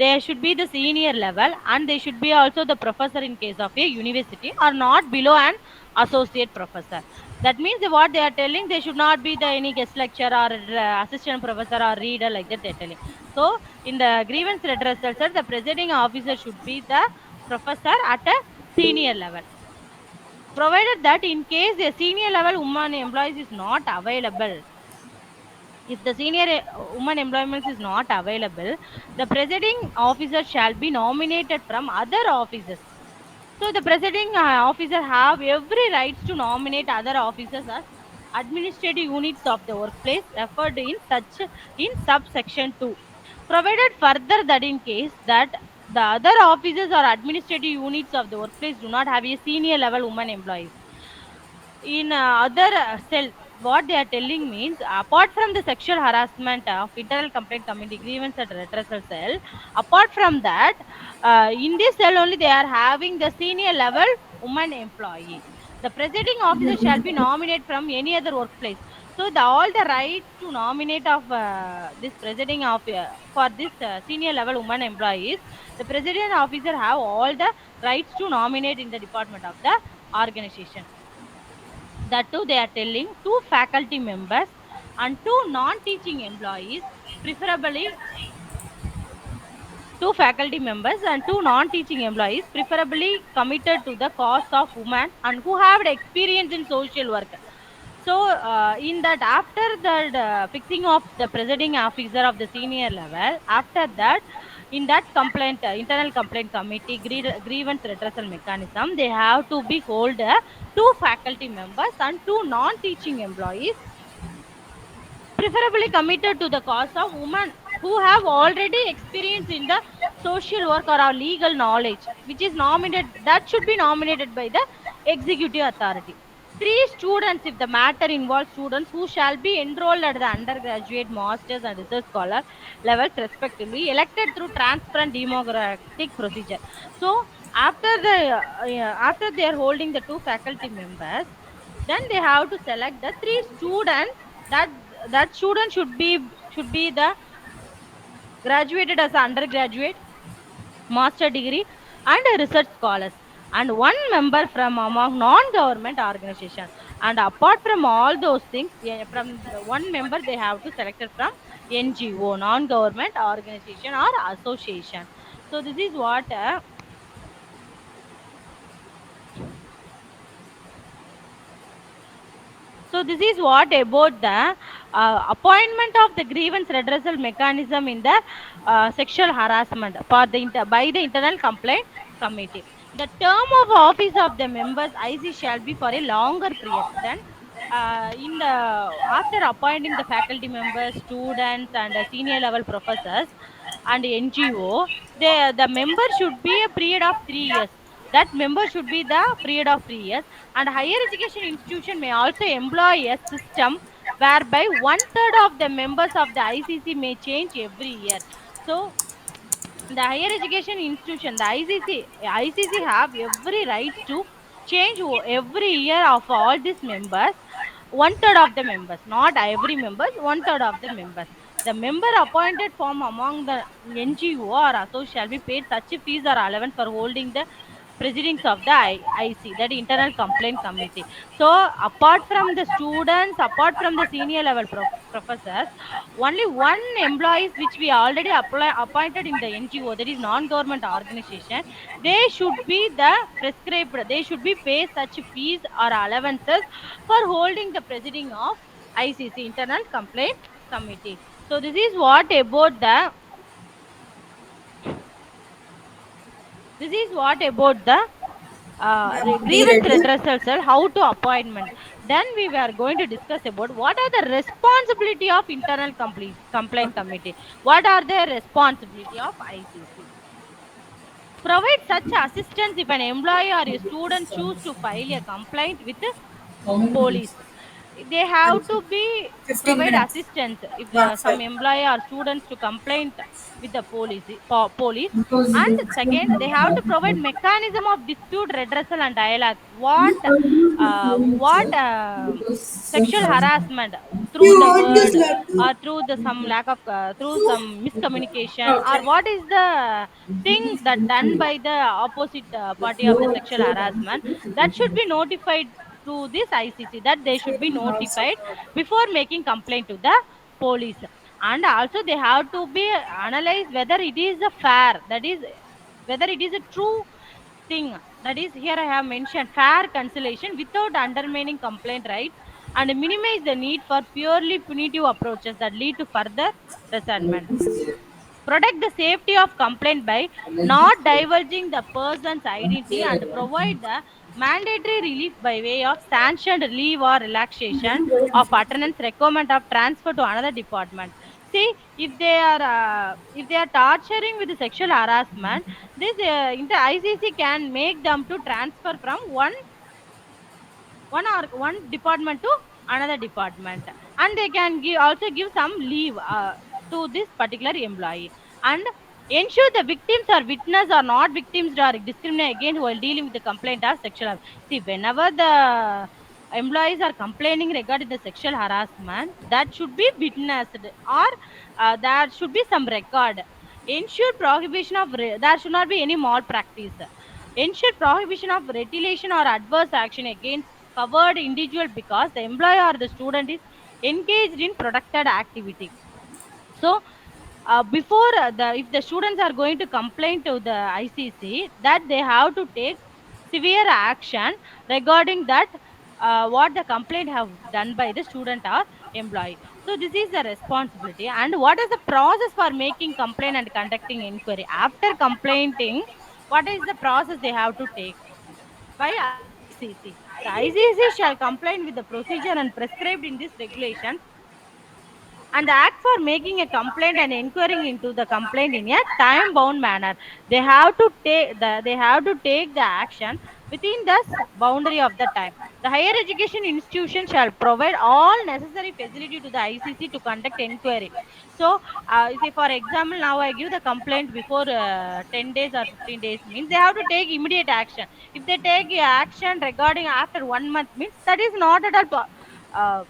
they should be the senior level, and they should be also the professor in case of a university, or not below an associate professor. That means what they are telling, they should not be the any guest lecturer or assistant professor or reader, like that they're telling. So in the grievance redressal, sir, the presiding officer should be the professor at a senior level, provided that in case a senior level woman employees is not available. If the senior woman employment is not available, the presiding officer shall be nominated from other offices. So the presiding officer have every rights to nominate other officers as administrative units of the workplace referred in such in subsection 2, provided further that in case that the other officers or administrative units of the workplace do not have a senior level woman employees. In other cell, what they are telling means, apart from the sexual harassment of internal complaint committee grievance and redressal cell, apart from that, in this cell only they are having the senior level woman employee. The presiding officer shall be nominated from any other workplace. So all the rights to nominate of this presiding of for this senior level woman employees, the presiding officer have all the rights to nominate in the department of the organization. That too, they are telling two faculty members and two non-teaching employees, preferably two faculty members and two non-teaching employees, preferably committed to the cause of women and who have experience in social work. So in that, after the fixing of the presiding officer of the senior level, after that, in that complaint internal complaint committee grievance redressal mechanism, they have to be hold two faculty members and two non-teaching employees, preferably committed to the cause of women who have already experience in the social work or our legal knowledge, which is nominated, that should be nominated by the executive authority. Three students, if the matter involves students who shall be enrolled at the undergraduate, masters and research scholar levels respectively, elected through transparent democratic procedure. So after the after they are holding the two faculty members, then they have to select the three students. That student should be the graduated as undergraduate, master degree and a research scholars, and one member from among non-government organization. And apart from all those things, from the one member they have to select it from NGO, non-government organization or association. So this is what So this is what about the appointment of the grievance redressal mechanism in the sexual harassment for the by the internal complaint committee. The term of office of the members IC shall be for a longer period than in the after appointing the faculty members, students, and senior level professors and NGO. The member should be a period of 3 years. That member should be the period of 3 years. And higher education institution may also employ a system whereby one third of the members of the ICC may change every year. So the higher education institution, the ICC have every rights to change every year of all these members. one third of the members, not every members, one third of the members. The member appointed from among the NGO or association shall be paid such fees or allowance for holding the proceedings of the IC, that internal complaint committee. So apart from the students, apart from the senior level professors, only one employees which we already appointed in the NGO, that is non-government organization, they should be the prescribed, they should be paid such fees or allowances for holding the proceeding of ICC, internal complaint committee. So this is what about the, this is what about the Be grievance ready. redressal cell, how to appointment. Then we were going to discuss about what are the responsibility of internal complaint committee, what are the responsibility of ICC. Provide such assistance if an employee or a student choose to file a complaint with the police. They have And to be 15 provide minutes. assistance if the One some five. employee or students to complaint with the police. And second, they have to provide mechanism of dispute redressal and dialogue. What sexual harassment through You the want this word, letter? or through the some lack of through some miscommunication, or Okay. what is the thing that done by the opposite party of the sexual harassment, that should be notified to this ICC, that they should be notified before making complaint to the police. And also they have to be analyzed whether it is a fair, that is whether it is a true thing, that is here I have mentioned fair conciliation without undermining complaint rights, and minimize the need for purely punitive approaches that lead to further resentment. Protect the safety of complaint by not divulging the person's identity, and provide the mandatory relief by way of sanctioned leave or relaxation of attendance, requirement of transfer to another department. See, if they are torturing with the sexual harassment, this inter ICC can make them to transfer from one department to another department, and they can also give some leave to this particular employee. And ensure the victims or witness are not victims or discriminated against while dealing with the complaint of see, whenever the employees are complaining regarding the sexual harassment, that should be witnessed, or there should be some record. Ensure prohibition of there should not be any malpractice. Ensure prohibition of retaliation or adverse action against covered individual because the employer or the student is engaged in protected activity. So before the if the students are going to complain to the ICC, that they have to take severe action regarding that, what the complaint have done by the student or employee. So this is the responsibility. And what is the process for making complaint and conducting inquiry after complaining, what is the process they have to take by ICC. The ICC shall complain with the procedure and prescribed in this regulation, and the act for making a complaint and inquiring into the complaint in a time bound manner. They have to take the action within the boundary of the time. The higher education institution shall provide all necessary facility to the ICC to conduct inquiry. So say for example, now I give the complaint before 10 days or 15 days, means they have to take immediate action. If they take action regarding after 1 month, means that is not at all uh,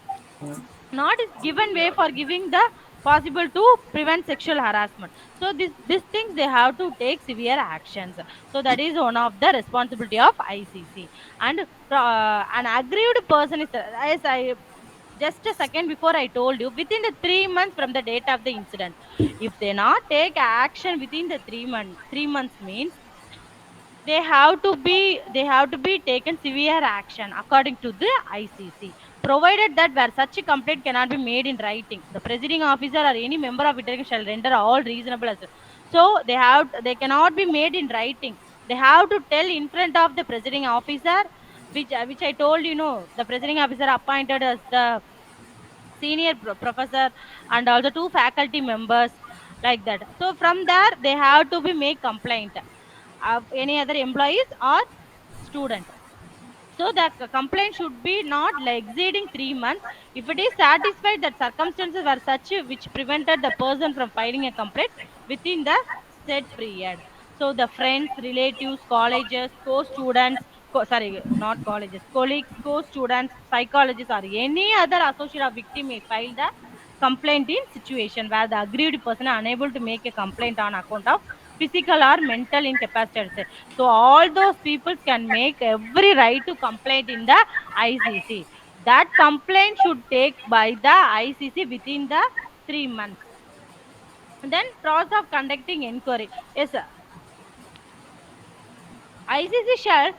not is given way for giving the possible to prevent sexual harassment. So these things they have to take severe actions. So that is one of the responsibility of ICC. And an aggrieved person is, as I just a second before I told you, within the 3 months from the date of the incident. If they not take action within the 3 months means they have to be taken severe action according to the ICC, provided that where such a complaint cannot be made in writing, the presiding officer or any member of it shall render all reasonable so they cannot be made in writing. They have to tell in front of the presiding officer, which I told the presiding officer appointed as the senior professor, and also two faculty members, like that. So from there they have to be make complaint of any other employees or student. So the complaint should be not exceeding 3 months. If it is satisfied that circumstances were such which prevented the person from filing a complaint within the said period. So the friends, relatives, colleges, co-students, sorry, not colleges, colleagues, co-students, psychologists, or any other associate of victim may file the complaint in situation where the aggrieved person are unable to make a complaint on account of physical or mental incapacity. So all those people can make every right to complaint in the ICC. That complaint should take by the ICC within the 3 months. And then process of conducting inquiry. Yes, ICC shall,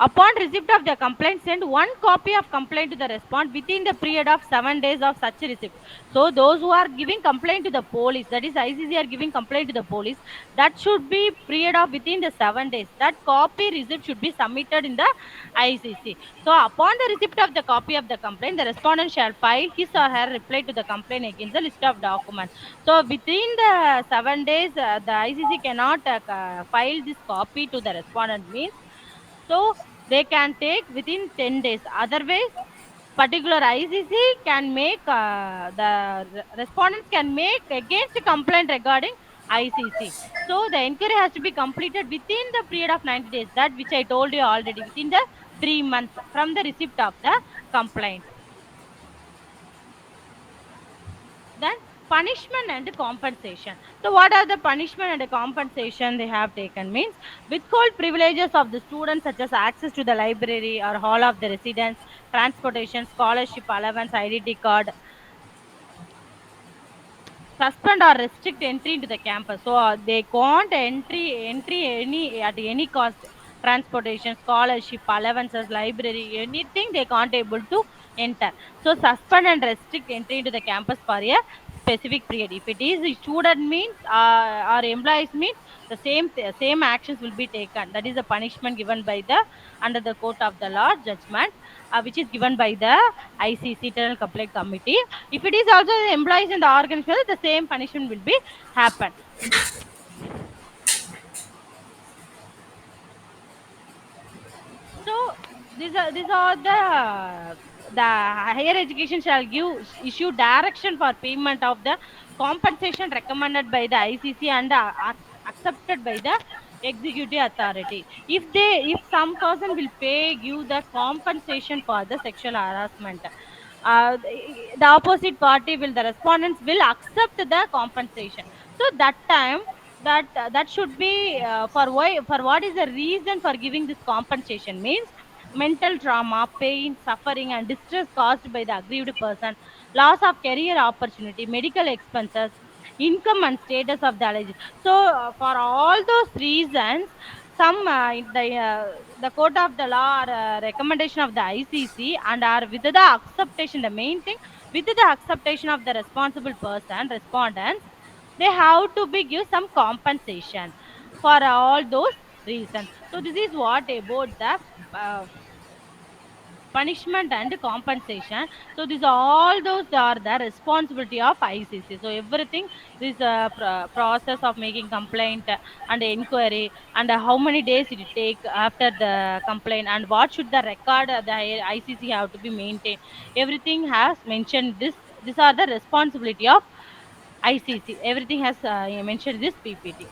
upon receipt of the complaint, send one copy of complaint to the respondent within the period of 7 days of such receipt. So those who are giving complaint to the police, that is ICC are giving complaint to the police, that should be period of within the 7 days. That copy receipt should be submitted in the ICC. So upon the receipt of the copy of the complaint, the respondent shall file his or her reply to the complaint against the list of documents. So within the 7 days, the ICC cannot file this copy to the respondent means, so they can take within 10 days. Otherwise, particular ICC can make respondents can make against a complaint regarding ICC. So the inquiry has to be completed within the period of 90 days. That which I told you already, within the 3 months from the receipt of the complaint. Then punishment and compensation. So what are the punishment and the compensation they have taken means, withhold privileges of the students such as access to the library or hall of the residence, transportation, scholarship allowance, identity card, suspend or restrict entry into the campus. So they can't entry any at any cost. Transportation, scholarship, allowances, library, anything they can't able to enter. So suspend and restrict entry into the campus for a specific period. If it is a student means or employees means, the same actions will be taken. That is the punishment given by the under the court of the law judgment, which is given by the ICC Internal Complaint Committee. If it is also the employees in the organization, the same punishment will be happen. So these are the higher education shall give issue direction for payment of the compensation recommended by the ICC and accepted by the executive authority. If some person will pay give the compensation for the sexual harassment, the opposite party will, the respondents will accept the compensation. So that time, that should be for what is the reason for giving this compensation means, mental trauma, pain, suffering, and distress caused by the aggrieved person, loss of career opportunity, medical expenses, income and status of the alleged. So for all those reasons, some the court of the law or recommendation of the ICC and are with the acceptation, the main thing, with the acceptation of the responsible person, respondents, they have to be give some compensation for all those reasons. So this is what about the uh, punishment and compensation. So these all those are the responsibility of ICC. So everything, this process of making complaint and inquiry, and how many days it take after the complaint, and what should the record the ICC have to be maintained, everything has mentioned this. These are the responsibility of ICC. Everything has mentioned this PPT.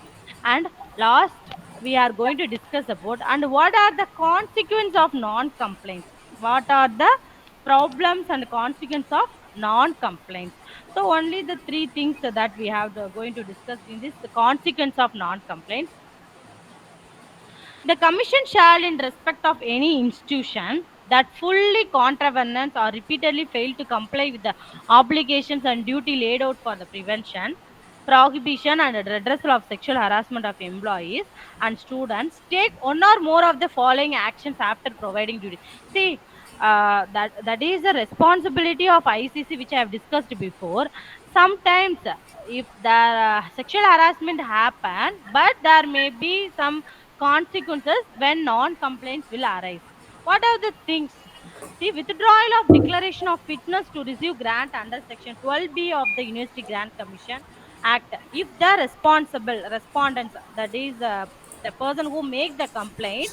And last, we are going to discuss about and what are the consequences of non-complaints. What are the problems and consequences of non-complaints? So only the three things that we have going to discuss in this: the consequence of non-complaints. The Commission shall, in respect of any institution that fully contravenes or repeatedly fail to comply with the obligations and duty laid out for the prevention, prohibition, and redressal of sexual harassment of employees and students, take one or more of the following actions after providing duty. See, that is the responsibility of ICC, which I have discussed before. Sometimes, if the sexual harassment happen, but there may be some consequences when non-complaints will arise. What are the things? See, withdrawal of declaration of fitness to receive grant under Section 12B of the University Grant Commission Act. If the responsible respondents, that is the person who make the complaint,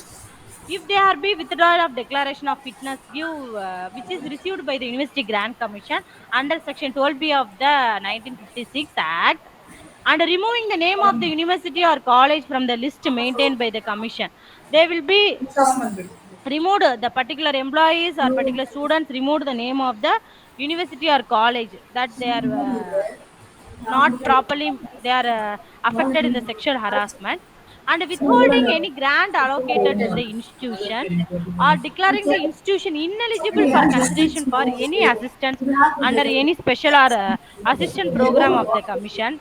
if they are be withdrawal of declaration of fitness give which is received by the University Grant Commission under Section 12B of the 1956 Act, and removing the name of the university or college from the list maintained by the commission, they will be removed the particular employees or particular students, removed the name of the university or college that they are not properly, they are affected in the sexual harassment, and withholding any grant allocated to the institution, or declaring the institution ineligible for consideration for any assistance under any special or assistant program of the commission,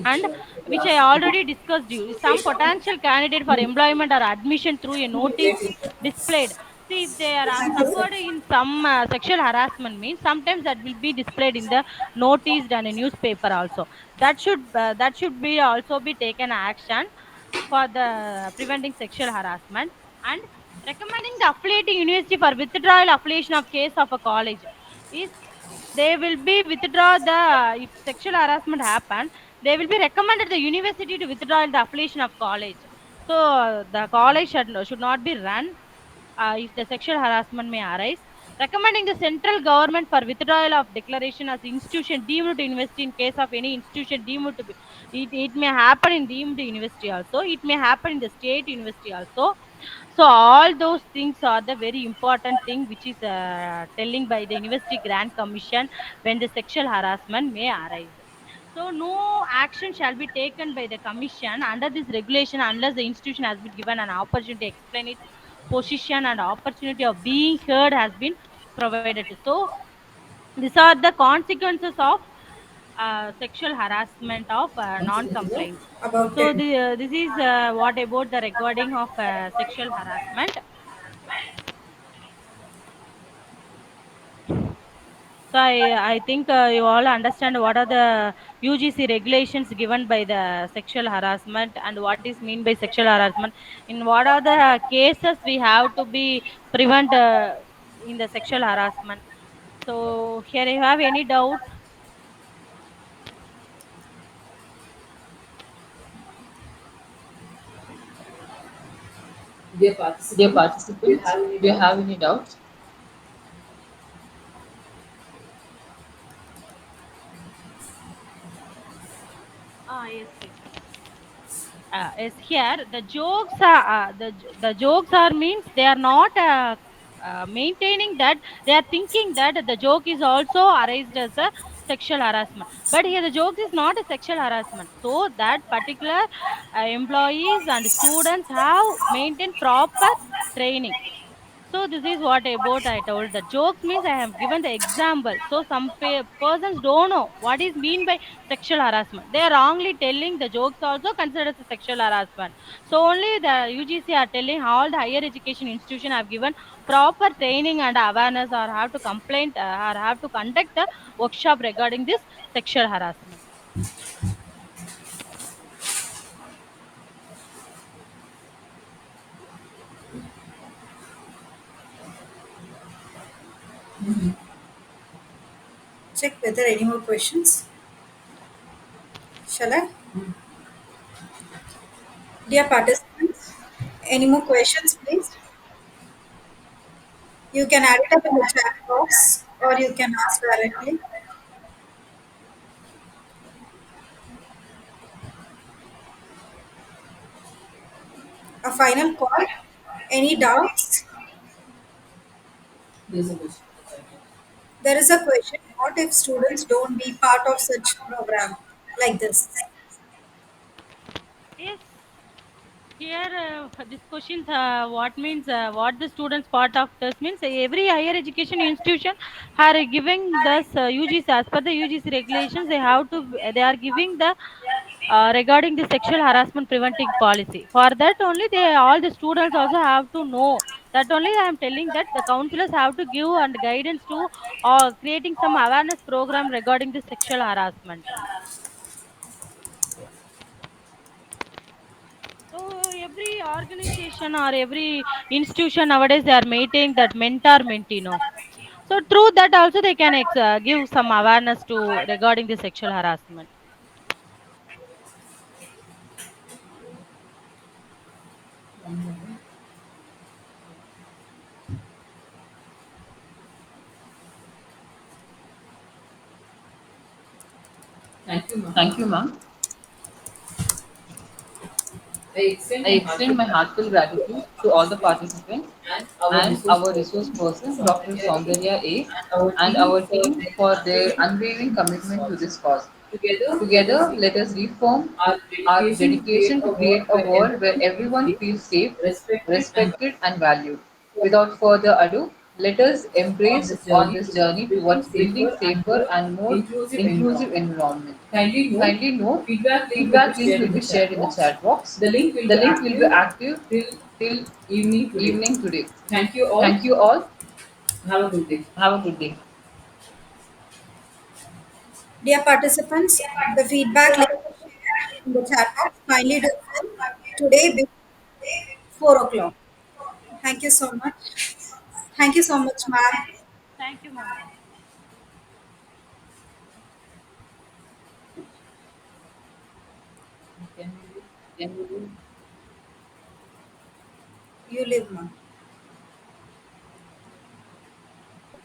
and which I already discussed you, some potential candidate for employment or admission through a notice displayed. See, if they are suffered in some sexual harassment, means sometimes that will be displayed in the notice and a newspaper also. That should be also be taken action for the preventing sexual harassment, and recommending the affiliating university for withdrawal affiliation of case of a college is, they will be withdraw the, if sexual harassment happen, they will be recommended the university to withdraw the affiliation of college. So the college should not be run if the sexual harassment may arise. Recommending the central government for withdrawal of declaration as institution deemed to university in case of any institution deemed to be, it may happen in deemed university also, it may happen in the state university also. So all those things are the very important thing which is telling by the university grant commission when the sexual harassment may arise. So no action shall be taken by the commission under this regulation unless the institution has been given an opportunity to explain its position and opportunity of being heard has been provided. So these are the consequences of sexual harassment of non-compliance. About So 10. this is what about the recording of sexual harassment. So I think you all understand what are the UGC regulations given by the sexual harassment and what is mean by sexual harassment. In what are the cases we have to be prevent in the sexual harassment. So here you have any doubt? Dear Dear participants, participants, do you have any do you doubts? have any doubts? Yes, yes. Is here the jokes are the jokes are means they are not maintaining that, they are thinking that the joke is also arised as a sexual harassment, but here the joke is not a sexual harassment. So that particular employees and students have maintained proper training. So this is what about I told. The jokes means I have given the example. So some persons don't know what is mean by sexual harassment. They are wrongly telling the jokes also considered as a sexual harassment. So only the UGC are telling all the higher education institution have given proper training and awareness or have to complain or have to conduct the workshop regarding this sexual harassment. Check whether any more questions. Shall I? Dear participants, any more questions, please? You can add it up in the chat box or you can ask directly. A final call. Any doubts? There's a question. There is a question. What if students don't be part of such program like this? Yes. Here, this question, what means what the students part of this means every higher education institution are giving this UGC as per the UGC regulations. They have to, they are giving the regarding the sexual harassment preventing policy. For that only, they all the students also have to know. That only I am telling that the counselors have to give and guidance to creating some awareness program regarding the sexual harassment. So every organization or every institution nowadays they are maintaining that mentor mentee, no. So through that also they can give some awareness to regarding the sexual harassment. Thank you, ma'am. Thank you, ma'am. I extend my heartfelt gratitude to all the participants and our resource person, Dr. Soundarya A, and our team for their unwavering commitment to this cause. Together, let us reform our dedication to create a world where everyone feels safe, respected, and valued. Without further ado, let us embrace on this journey towards building safer and more inclusive environment. Kindly note, feedback link will be shared in the chat box. The link will be active till evening today. Thank you all. Have a good day. Dear participants, the feedback link is shared in the chat box. Kindly do so today before 4 o'clock. Thank you so much. Thank you so much, ma'am. Thank you, ma'am. Can we do You live, ma'am.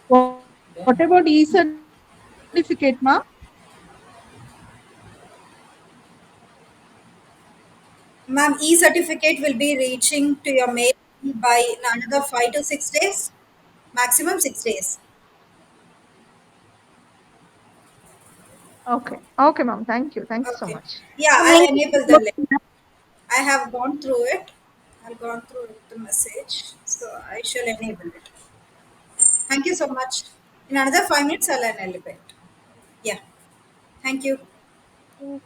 What about e-certificate, ma? Ma'am, e-certificate will be reaching to your mail by another 5 to 6 days, maximum 6 days. Okay. Okay, ma'am. Thank you. Thank you so Okay. much. Yeah, Ma'am, I'll link enable the link. is I have gone through it. I've gone through the message, so I shall enable it. Thank you so much. In another 5 minutes, I'll enable it. Yeah. Thank you. closed.